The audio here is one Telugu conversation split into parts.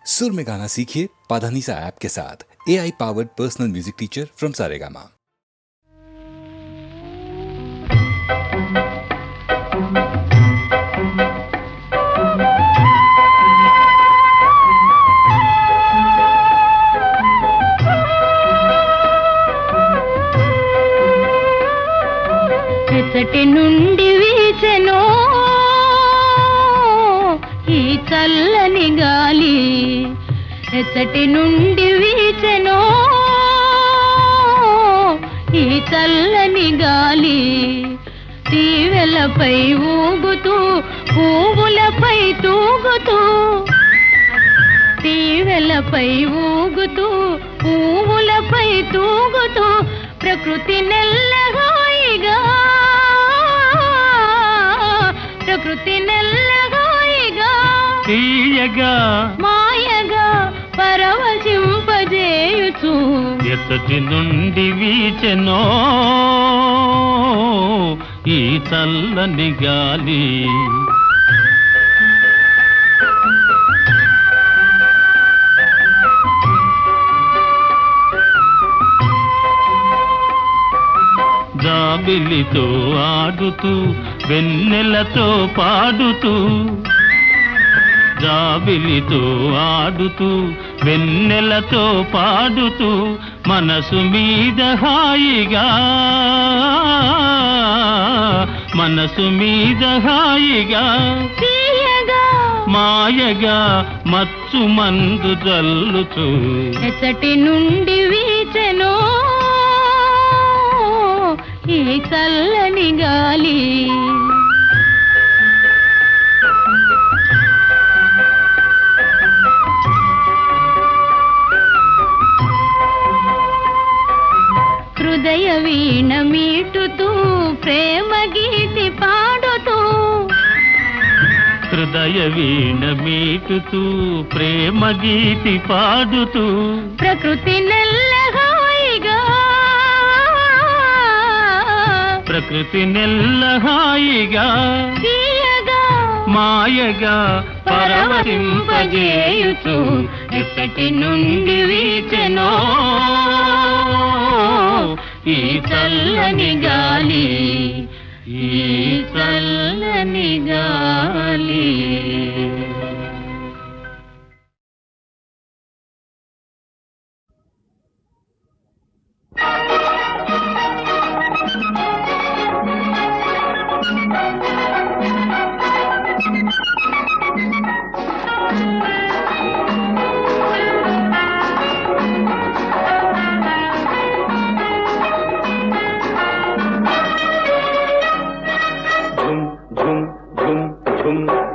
सुर में गाना सीखिए पाधानीसा ऐप के साथ। AI powered personal music teacher from Saregama. ఎచ్చటి నుండి వీచెనో ఈ చల్లని గాలి, ఎచ్చటి నుండి వీచెనో ఈ చల్లని గాలి, తీవెలపై ఊగుతూ పువ్వులపై తూగుతూ, తీవెలపై ఊగుతూ పువ్వులపై తూగుతూ, ప్రకృతి నెల్లగాయిగా, ప్రకృతి నెల్లగాయిగా తీయగా మాయగా పరవశింపజేయుచు, ఎచ్చటి నుండి వీచెనో ఈ చల్లని గాలి. జాబిలితో ఆడుతూ వెన్నెలతో పాడుతూ, జాబిలితో ఆడుతూ వెన్నెలతో పాడుతూ, మనసు మీద హాయిగా, మనసు మీద హాయిగా, తీయగా మాయగా మచ్చు మందు జల్లుతూ, ఎచ్చటి నుండి వీచెనో ఈ చల్లని గాలి. హృదయ వీణ మీటుతూ ప్రేమ గీతి పాడుతూ, హృదయ వీణ మీటుతూ ప్రేమ గీతి పాడుతూ, ప్రకృతి నెల్లగాయిగా, ప్రకృతి నెల్లహాయిగా తీయగా మాయగా పరవశింపజేయుచు, ఎచ్చటి నుండి వీచెనో ఈ చల్లని గాలి, ఈ చల్లని గాలి.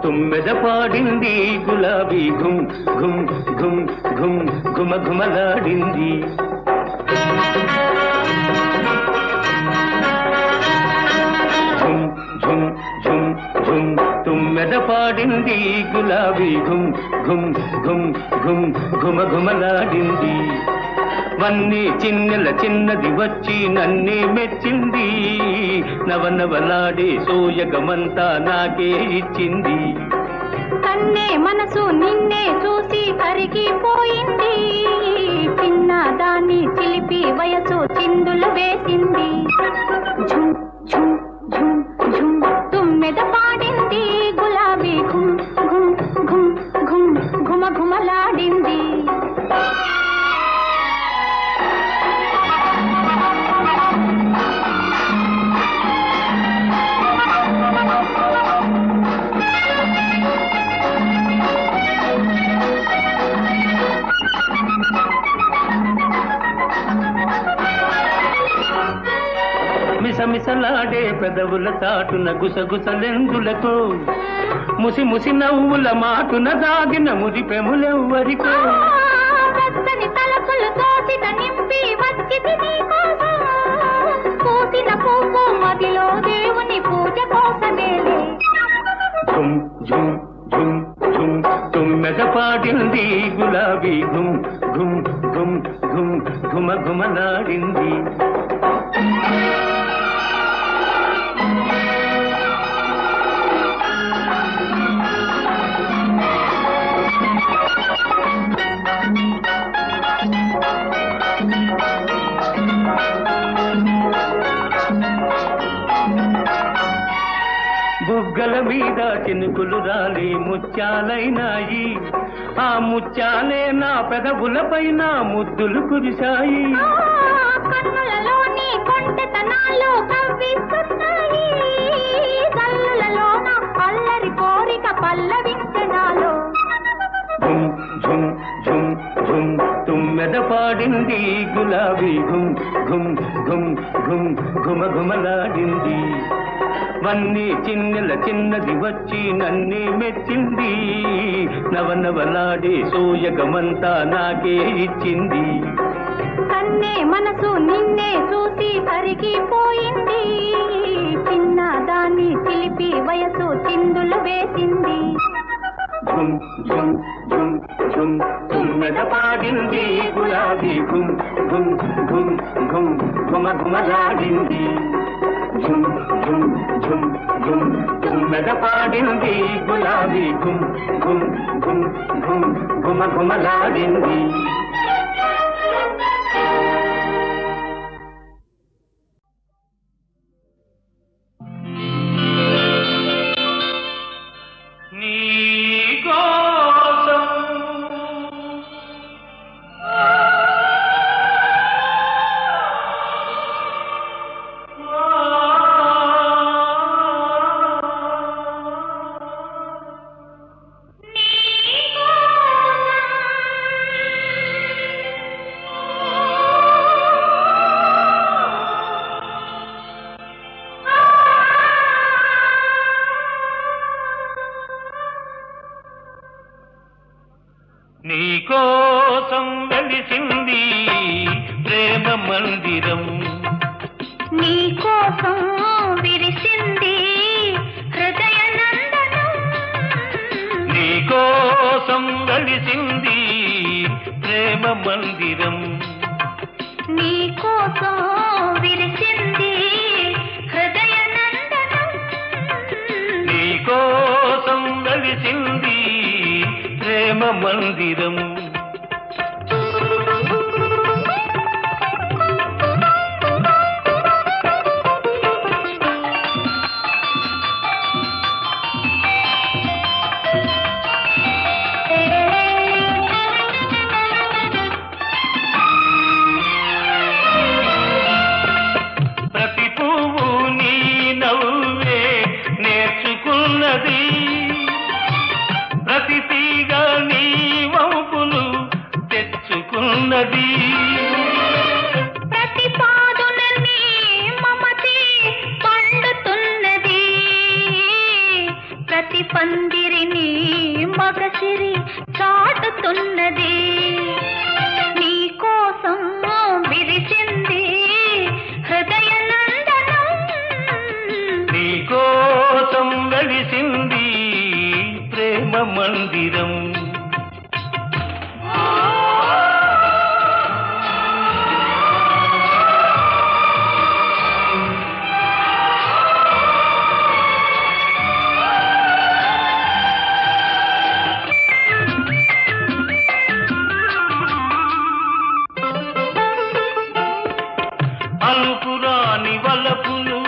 తుమ్మెద పాడింది గులాబీ ఘుమ్ ఘుమ్ ఘుమ్ ఘుమ్ ఘుమ ఘుమలాడింది, ఝుమ్ ఝుమ్ ఝుమ్ ఝుమ్ తుమ్మెద పాడింది గులాబీ ఘుమ్ ఘుమ్ ఘుమ్ ఘుమ్ ఘుమ ఘుమలాడింది. వన్నీ చిన్నెల చిన్నది వచ్చి నన్నే మెచ్చింది, నవనవలాడే సోయగమంతా నాకే ఇచ్చింది. కన్నే మనసు నిన్నే చూసి కరిగిపోయింది, చిన్నదాన్ని చిలిపి వయసు చిందులు వేసింది. ఝుమ్ ఝుమ్ ఝుమ్ ఝుమ్ తుమ్మెద పాడింది గులాబీ ఘుమ్ ఘుమ్ ఘుమ్ ఘుమ్ ఘుమ ఘుమలాడింది. మిసమిసలాడే పెదవుల చాటున గుసగుసలెందులతో, ముసి ముసి నవ్వుల మాటున దాగిన మురిపెములెవ్వరికో, వెచ్చని తలపులు తోసిట నింపి వచ్చింది నీకోసం, పూసిన పువ్వు మదిలో దేవుని పూజ కోసమేలే. ఝుమ్ ఝుమ్ ఝుమ్ ఝుమ్ తుమ్మెద పాడింది గులాబీ ఘుమ్ ఘుమ్ ఘుమ్ ఘుమ్ ఘుమ ఘుమలాడింది. రేకులు రాలి ముత్యాలైనాయి. ఆ ముత్యాలే నా పెదవులపైన ముద్దులు కురిశాయి. కన్నులలోని కొంటెతనాలు కవ్విస్తున్నాయి. కళ్ళలోన అల్లరి కోరిక పల్లవించనాలో. ఝుమ్ ఝుమ్ ఝుమ్ ఝుమ్ తుమ్మెద పాడింది గులాబీ ఘుమ్ ఘుమ్ ఘుమ్ ఘుమ్ ఘుమ ఘుమలాడింది. వన్నీ చిన్నెల చిన్నది వచ్చి నన్నే మెచ్చింది. నవనవలాడే సోయగమంతా నాకే ఇచ్చింది. కన్నే మనసు నిన్నే చూసి కరిగిపోయింది. చిన్న దాన్ని చిలిపి వయసు చిందులు వేసింది. ఝుమ్ ఝుమ్ ఝుమ్ ఝుమ్ తుమ్మెద పాడింది గులాబీ ఘుమ్ ఘుమ్ ఘుమ్ ఘుమ్ ఘుమ ఘుమలాడింది. ఝుమ్ ఝుమ్ ఝుమ్ ఝుమ్ తుమ్మెద పాడింది గులాబీ ఘుమ్ ఘుమ్ ఘుమ్ ఘుమ్ ఘుమ ఘుమలాడింది. నీకోసం వెలిసింది ప్రేమ మందిరం. నీకోసం విరిసింది హృదయ నందనం. నీకోసం వెలిసింది ప్రేమ మందిరం. నీకోసం విరిసింది హృదయ నందనం. నీకోసం వెలిసింది ప్రేమ మందిరం. ప్రతి పువ్వు నీ నవ్వే నేర్చుకున్నది. ప్రతి తీగ నీ వంపులు తెచ్చుకున్నది. ప్రతి పాదున నీ మమతే పండుతున్నది. ప్రతి పందిరిని మగసిరి చాటుతున్నది. నీకోసం విరిసింది హృదయ నందనం. నీకోసం వెలిసింది ప్రేమ మందిరం. అలుపురాని వలపులు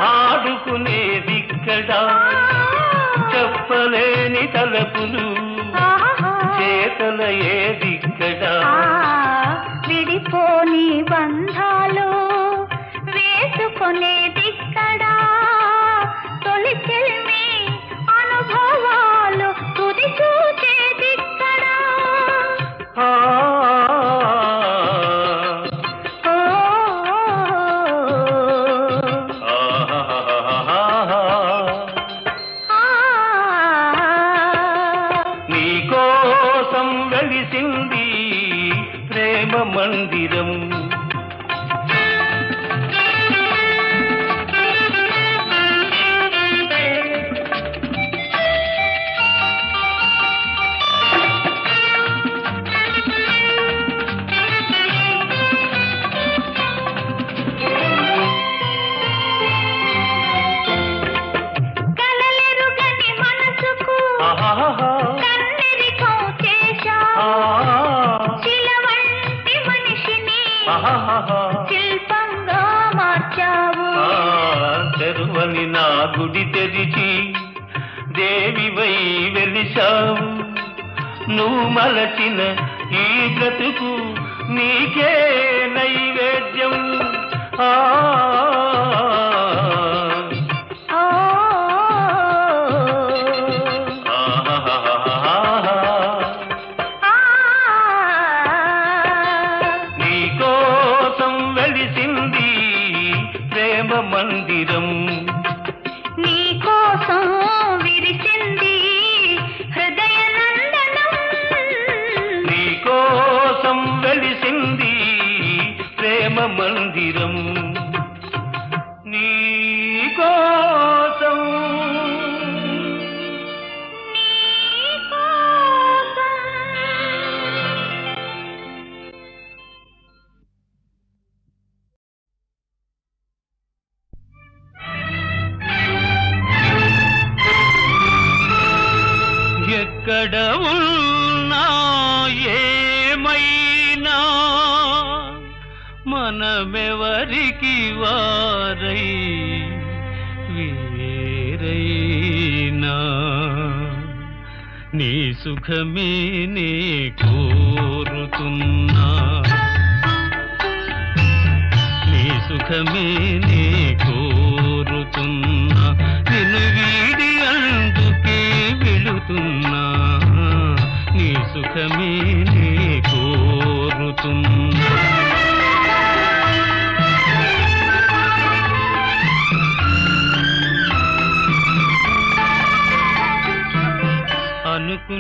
ఆడుకునేదిక్కడ. చెప్పలేని తలపులు చేతల ఏదిక్కడ. విడిపోని బంధాలు వేసుకునేదిక్కడా. తొలి చెల్మి అనుభవాలు తుది చూచేదిక్కడా. ఆ నీకోసం వెలిసింది ప్రేమ మందిరం. కలలెరుగని మనసుకు కన్నెరికం చేశావు. శిల వంటి మనిషిని శిల్పంగా మార్చావు. తెరువని నా గుడి తెరిచి దేవివై వెలిశావు నువ్వు మలచిన ఈ బ్రతుకు నీకే నైవేద్యం ఆ నీకోసం వెలిసింది ప్రేమ మందిరం నీకోసం విరిసింది హృదయ నందనం నీకోసం వెలిసింది ప్రేమ మందిరం నీకోసం ఎక్కడ ఉన్నా ఏమైనా మనమెవరికి వారై వేరైనా నీ సుఖమే నే కోరుతున్నా నీ సుఖమే నే కోరుతున్నా నిన్ను వీడి అందుకే వెళుతున్నా నీ సుఖమే నే కోరుతున్నా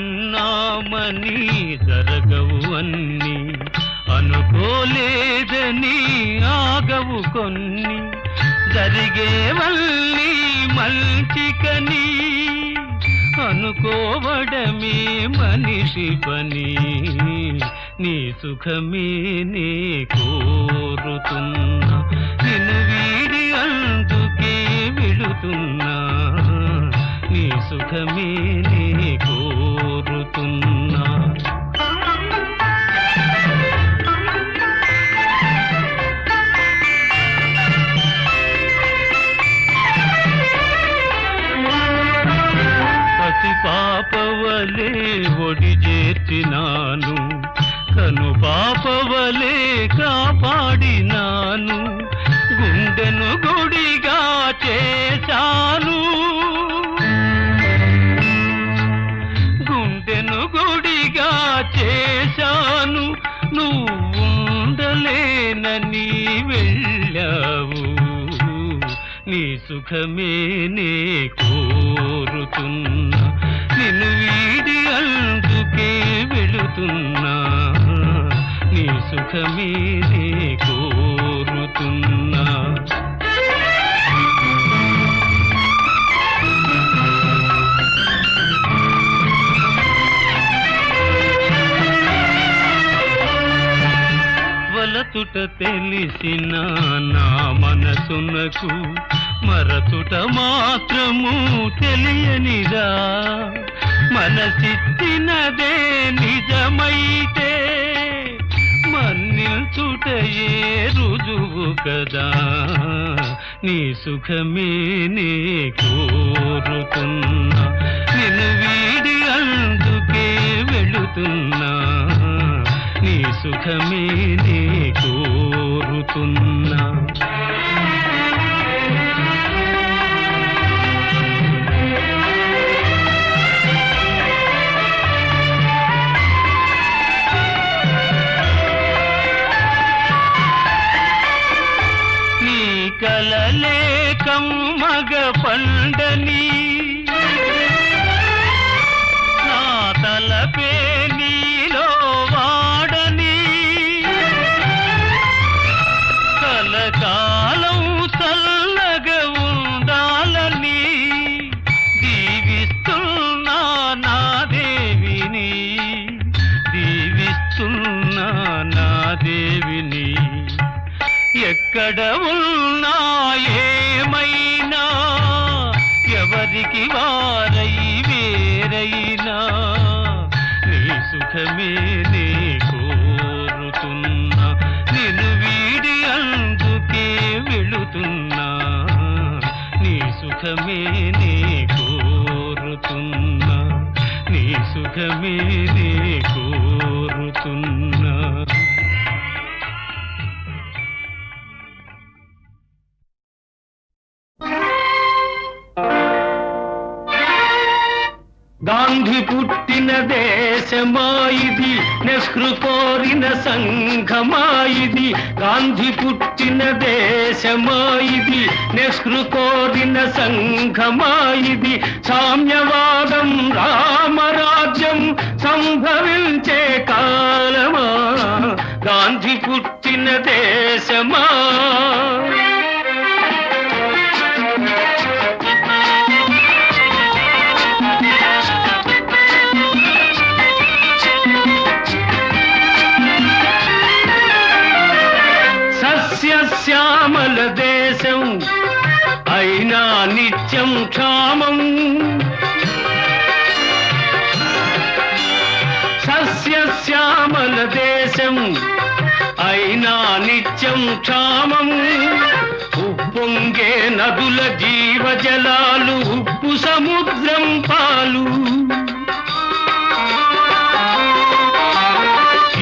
అనుకున్నామని జరగవు అన్ని అనుకోలేదని ఆగవు కొన్ని జరిగేవల్లి మంచికని అనుకోవడమే మనిషి పని నీ సుఖమే నే కోరుతున్నా నిన్ను వీడి అందుకే వెళుతున్నా నీ సుఖమే నే కోరుతున్నా పసి పాపవలే ఒడి చేర్చినాను కను పాపవలే కాపాడినాను గుండెను గుడిగా చేశాను గుండెను గుడిగా చేశాను నువ్వుండలేనని వెళ్ళావు నీ సుఖమే నే కోరుతున్నా నిన్ను వీడి అందుకే వెళుతున్నా నీ సుఖమే నే కోరుతున్నా వలచుట తెలిసిన నా మనసునకు మరచుట మాత్రము తెలియనిదా మనసిచ్చినదే నిజమైతే మన్నిల్చుటయే రుజువు కదా నీ సుఖమే నే కోరుతున్నా నిన్ను వీడి అందుకే వెళుతున్నా నీ సుఖమే నే కోరుతున్నా నీ కలలే కమ్మగ పండని నా తలపే నీలో వాడని కలకాలం చల్లగా ఉండాలని దీవిస్తున్నా నా దేవిని దీవిస్తున్నా నా దేవిని ఎక్కడ ఉన్నా ఏమైనా ఎవరికి వారై వేరైనా నీ సుఖమే నే కోరుతున్నా నిన్ను వీడి అందుకే వెళుతున్నా నీ సుఖమే నే కోరుతున్నా సుఖమేనే కోరుతున్నా. గాంధీ పుట్టిన దేశమాయిది, నెహ్రూ కోరిన సంఘమాయిది. గాంధీ పుట్టిన దేశమాయిది, నెహ్రూ కోరిన సంఘమాయిది. సామ్యవాదం రామరాజ్యం సంభవించే కాలమా, గాంధీ పుట్టిన దేశమా. శ్యామల దేశం అయినా నిత్యం క్షామం. సస్యశ్యామల దేశం అయినా నిత్యం క్షామం. ఉప్పొంగే నదుల జీవజలాలు, ఉప్పు సముద్రం పాలు.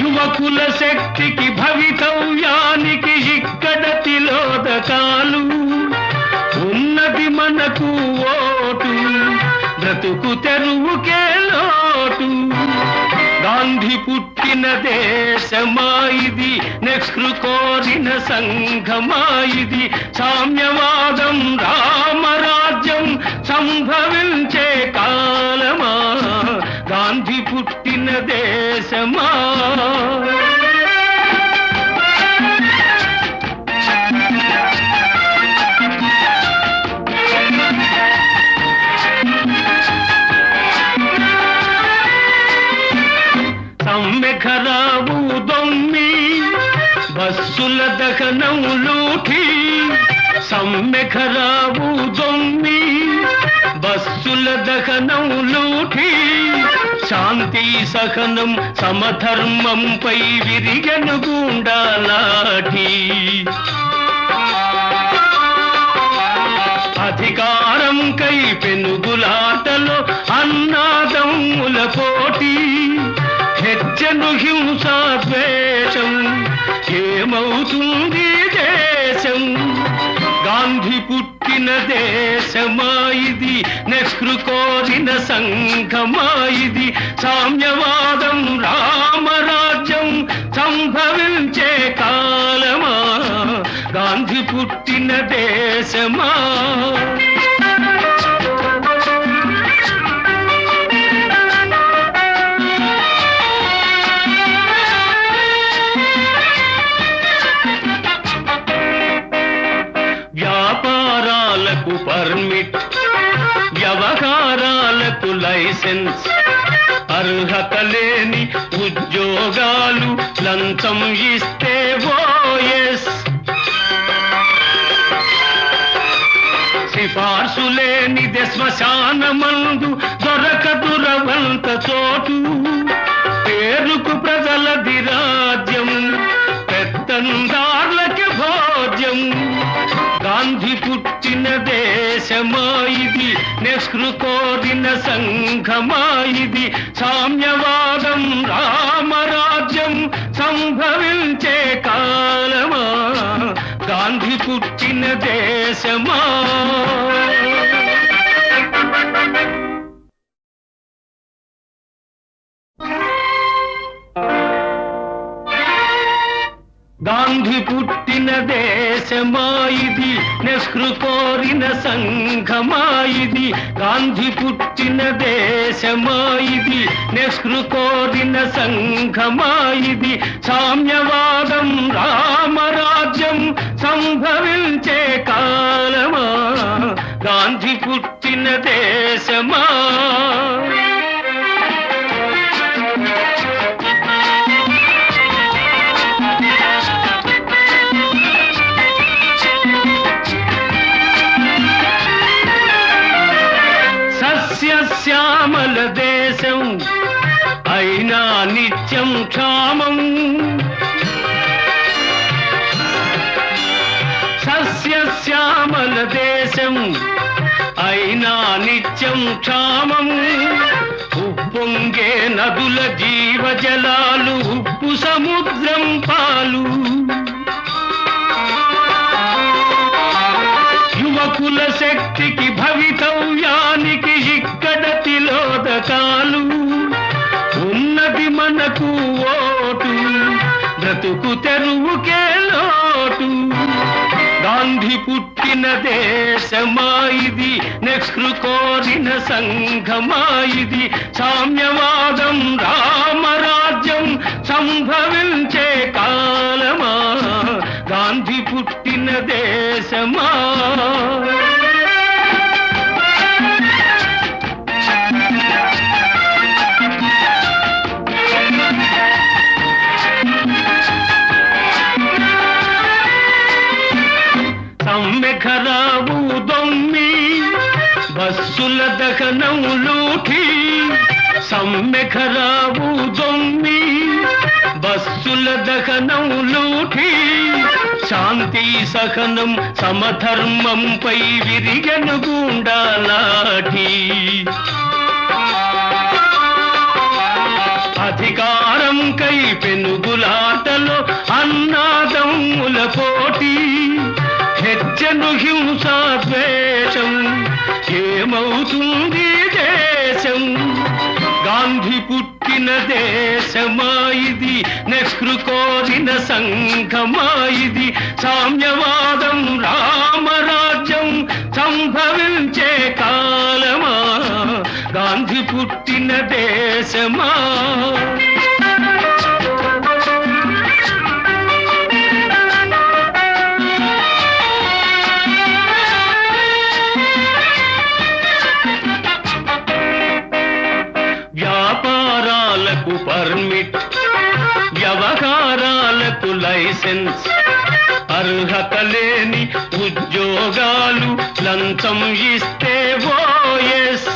యువకుల శక్తికి భవితవ్యానికి ఇక్కడ తిలోదకాలు. ఉన్నది మనకు ఓటు, బ్రతుకు తెరువుకే లోటు. గాంధీ పుట్టిన దేశమాయిది, నెహ్రూ కోరిన సంఘమాయిది. సామ్యవాదం రామరాజ్యం సంభవించే కాలమా, గాంధీ పుట్టిన దేశమా. సమ్మెఖరావు దొమ్మి, బస్సుల దహనం లూఠి. సమ్మెఖరావు దొమ్మి, బస్సుల దహనం లూఠి. శాంతి సహనం సమధర్మంపై విరిగను గుండాలాఠి. అధికారం కై పెనుగులాటలో అన్నాదమ్ముల పోటీ. హెచ్చను హింసా ద్వేషం, ఏమవుతుంది దేశం. గాంధీ పుట్టిన దేశమాయిది, నెహ్రూ కోరిన సంఘమాయిది. సామ్యవాదం రామరాజ్యం సంభవించే కాలమా, గాంధీ పుట్టిన దేశమా. వ్యాపారాలకు పర్మిట్, వ్యవహారాలకు లైసెన్స్. అర్హత లేని ఉద్యోగాలు లంచం ఇస్తే ఓఎస్. సిఫార్సు లేనిదే శ్మశానమందు దొరకదు రవంత చోటు. పేరుకు ప్రజలది రాజ్యం, పెత్తందార్లకి భోజ్యం. గాంధీ పుట్టిన దేశమాయిది, నెహ్రూ కోరిన సంఘమాయిది. సామ్యవాదం రామరాజ్యం సంభవించే కాలమా, గాంధీ పుట్టిన దేశమా. గాంధీ పుట్టిన దేశమాయిది, నెహ్రూ కోరిన సంఘమాయిది. గాంధీ పుట్టిన దేశమాయిది, నెహ్రూ కోరిన సంఘమాయిది. సామ్యవాదం రామరాజ్యం సంభవించే కాలమా, గాంధీ పుట్టిన దేశమా. శ్యామల దేశం అయినా నిత్యం క్షామం. సస్యశ్యామల దేశం అయినా నిత్యం క్షామం. పొంగే నదుల జీవజలాలు ఉప్పు సముద్రం పాలు యువకుల శక్తికి భవితవ్యానికి ఇక్కడ తిలోదకాలు ఉన్నది మనకు ఓటు బ్రతుకు తెరువుకే లోటు గాంధీ పుట్టిన దేశమా ఇది నెహ్రూ కోరిన సంఘమా ఇది సామ్యవాదం రామరాజ్యం సంభవించే కాలమా గాంధీ పుట్టిన దేశమా సమ్మెఖరావు దొమ్మి బస్సుల దహనం లూఠి సమ్మెఖరావు దొమ్మి బస్సుల దహనం లూఠి శాంతి సహనం సమధర్మంపై విరిగను గుండాలాఠి అధికారం కై పెనుగులాటలో అన్నాదమ్ముల పోటీ హెచ్చను హింసా ద్వేషం ఏమవుతుంది దేశం గాంధీ పుట్టిన దేశమా ఇది నెహ్రూ కోరిన సంఘమా ఇది సామ్యవాదం రామరాజ్యం సంభవించే కాలమా గాంధీ పుట్టిన దేశమా వ్యాపారాలకు పర్మిట్ వ్యవహారాలకు లైసెన్స్ అర్హత లేని ఉద్యోగాలు లంచం ఇస్తే ఓఎస్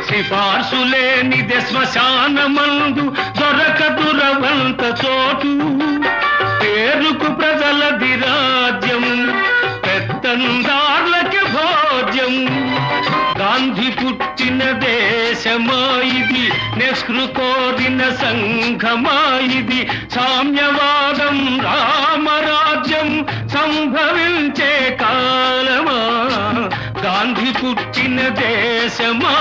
సిఫార్సు లేనిదే శ్మశానమందు దొరకదు రవంత చోటు పేరుకు ప్రజలది రాజ్యం పెత్తందార్లకి భోజ్యం గాంధీ పుట్టిన దేశమా ఇది నెహ్రూ కోరిన సంఘమా ఇది సామ్యవాదం రామరాజ్యం సంభవించే కాలమా గాంధీ పుట్టిన దేశమా